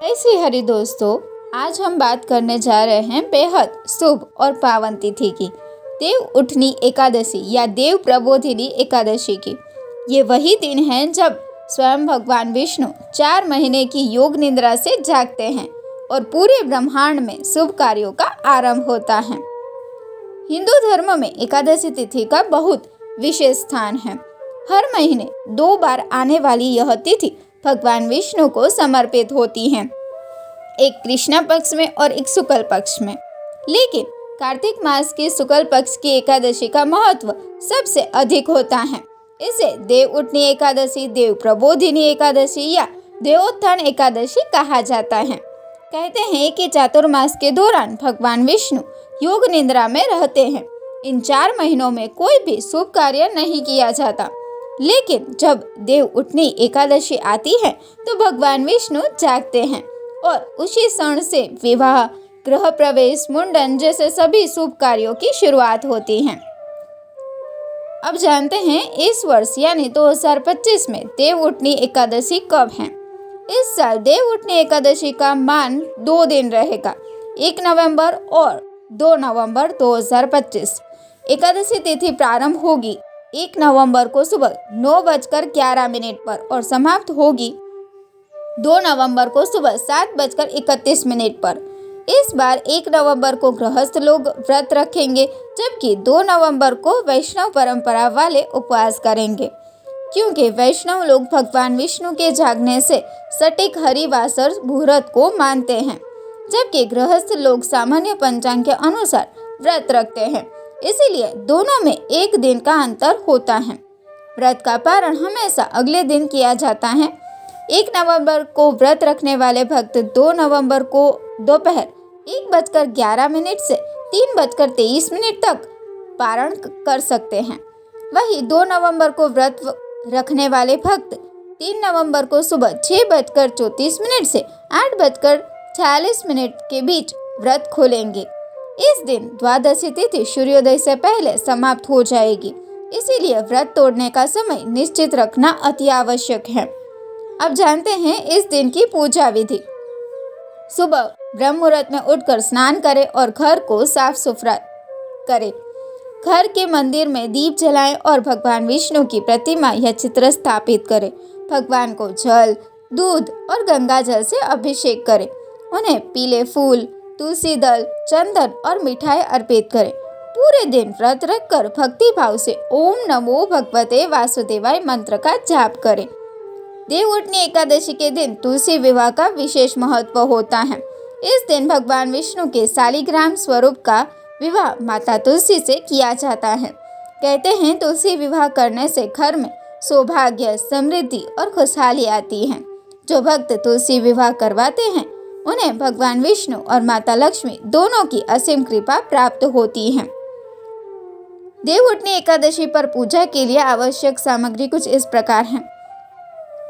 जय श्री हरि दोस्तों, आज हम बात करने जा रहे हैं बेहद शुभ और पावन तिथि की, देव उठनी एकादशी या देव प्रबोधिनी एकादशी की। ये वही दिन है जब स्वयं भगवान विष्णु 4 महीने की योग निद्रा से जागते हैं और पूरे ब्रह्मांड में शुभ कार्यों का आरंभ होता है। हिंदू धर्म में एकादशी तिथि का बहुत विशेष स्थान है। हर महीने 2 बार आने वाली यह तिथि भगवान विष्णु को समर्पित होती हैं, एक कृष्ण पक्ष में और एक शुक्ल पक्ष में। लेकिन कार्तिक मास की शुक्ल पक्ष की एकादशी का महत्व सबसे अधिक होता है। इसे देव उठनी एकादशी, देव प्रबोधिनी एकादशी या देवोत्थान एकादशी कहा जाता है। कहते हैं कि चातुर्मास के दौरान भगवान विष्णु योग निद्रा में रहते हैं। इन 4 महीनों में कोई भी शुभ कार्य नहीं किया जाता, लेकिन जब देव उठनी एकादशी आती है तो भगवान विष्णु जागते हैं और उसी क्षण से विवाह, गृह प्रवेश, मुंडन जैसे सभी शुभ कार्यों की शुरुआत होती है। अब जानते हैं इस वर्ष यानी 2025 में देव उठनी एकादशी कब है। इस साल देव उठनी एकादशी का मान 2 दिन रहेगा, 1 नवंबर और 2 नवंबर 2025। एकादशी तिथि प्रारंभ होगी 1 नवंबर को सुबह 9:11 पर और समाप्त होगी 2 नवंबर को सुबह 7:31 पर। इस बार 1 नवंबर को गृहस्थ लोग व्रत रखेंगे, जबकि 2 नवंबर को वैष्णव परंपरा वाले उपवास करेंगे, क्योंकि वैष्णव लोग भगवान विष्णु के जागने से सटीक हरिवासर मुहूर्त को मानते हैं, जबकि गृहस्थ लोग सामान्य पंचांग के अनुसार व्रत रखते हैं। इसीलिए दोनों में 1 दिन का अंतर होता है। व्रत का पारण हमेशा अगले दिन किया जाता है। 1 नवंबर को व्रत रखने वाले भक्त 2 नवंबर को दोपहर 1:11 से 3:23 तक पारण कर सकते हैं। वहीं 2 नवंबर को व्रत रखने वाले भक्त 3 नवंबर को सुबह 6:34 से 8:46 के बीच व्रत खोलेंगे। इस दिन द्वादशी तिथि सूर्योदय से पहले समाप्त हो जाएगी, इसीलिए व्रत तोड़ने का समय निश्चित रखना अति आवश्यक है। अब जानते हैं इस दिन की पूजा विधि। सुबह ब्रह्म मुहूर्त में उठकर स्नान करें और घर को साफ सुथरा करें। घर के मंदिर में दीप जलाएं और भगवान विष्णु की प्रतिमा या चित्र स्थापित करें। भगवान को जल, दूध और गंगा जल से अभिषेक करें। उन्हें पीले फूल, तुलसी दल, चंदन और मिठाई अर्पित करें। पूरे दिन व्रत रखकर भक्ति भाव से ओम नमो भगवते वासुदेवाय मंत्र का जाप करें। देव उठनी एकादशी के दिन तुलसी विवाह का विशेष महत्व होता है। इस दिन भगवान विष्णु के शालिग्राम स्वरूप का विवाह माता तुलसी से किया जाता है। कहते हैं तुलसी विवाह करने से घर में सौभाग्य, समृद्धि और खुशहाली आती है। जो भक्त तुलसी विवाह करवाते हैं उन्हें भगवान विष्णु और माता लक्ष्मी दोनों की असीम कृपा प्राप्त होती है। देव उठनी एकादशी पर पूजा के लिए आवश्यक सामग्री कुछ इस प्रकार है।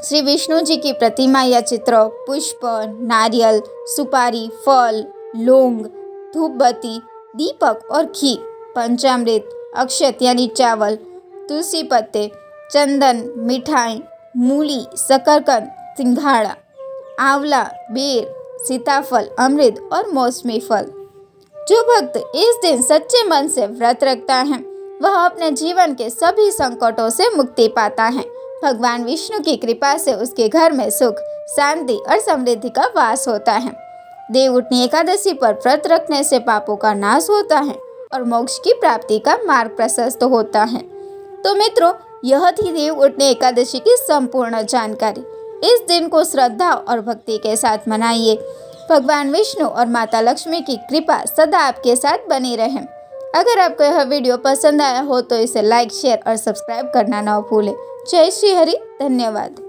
श्री विष्णु जी की प्रतिमा या चित्र, पुष्प, नारियल, सुपारी, फल, लौंग, धूपबत्ती, दीपक और घी, पंचामृत, अक्षत यानी चावल, तुलसी पत्ते, चंदन, मिठाई, मूली, शकरकंद, सिंघाड़ा, आंवला, बेर, सीताफल, अमृत और मौसमी फल। जो भक्त इस दिन सच्चे मन से व्रत रखता है वह अपने जीवन के सभी संकटों से मुक्ति पाता है। भगवान विष्णु की कृपा से उसके घर में सुख, शांति और समृद्धि का वास होता है। देव उठनी एकादशी पर व्रत रखने से पापों का नाश होता है और मोक्ष की प्राप्ति का मार्ग प्रशस्त होता है। तो मित्रों, यह थी देव उठनी एकादशी की संपूर्ण जानकारी। इस दिन को श्रद्धा और भक्ति के साथ मनाइए। भगवान विष्णु और माता लक्ष्मी की कृपा सदा आपके साथ बनी रहे। अगर आपको यह वीडियो पसंद आया हो तो इसे लाइक, शेयर और सब्सक्राइब करना ना भूलें। जय श्री हरि, धन्यवाद।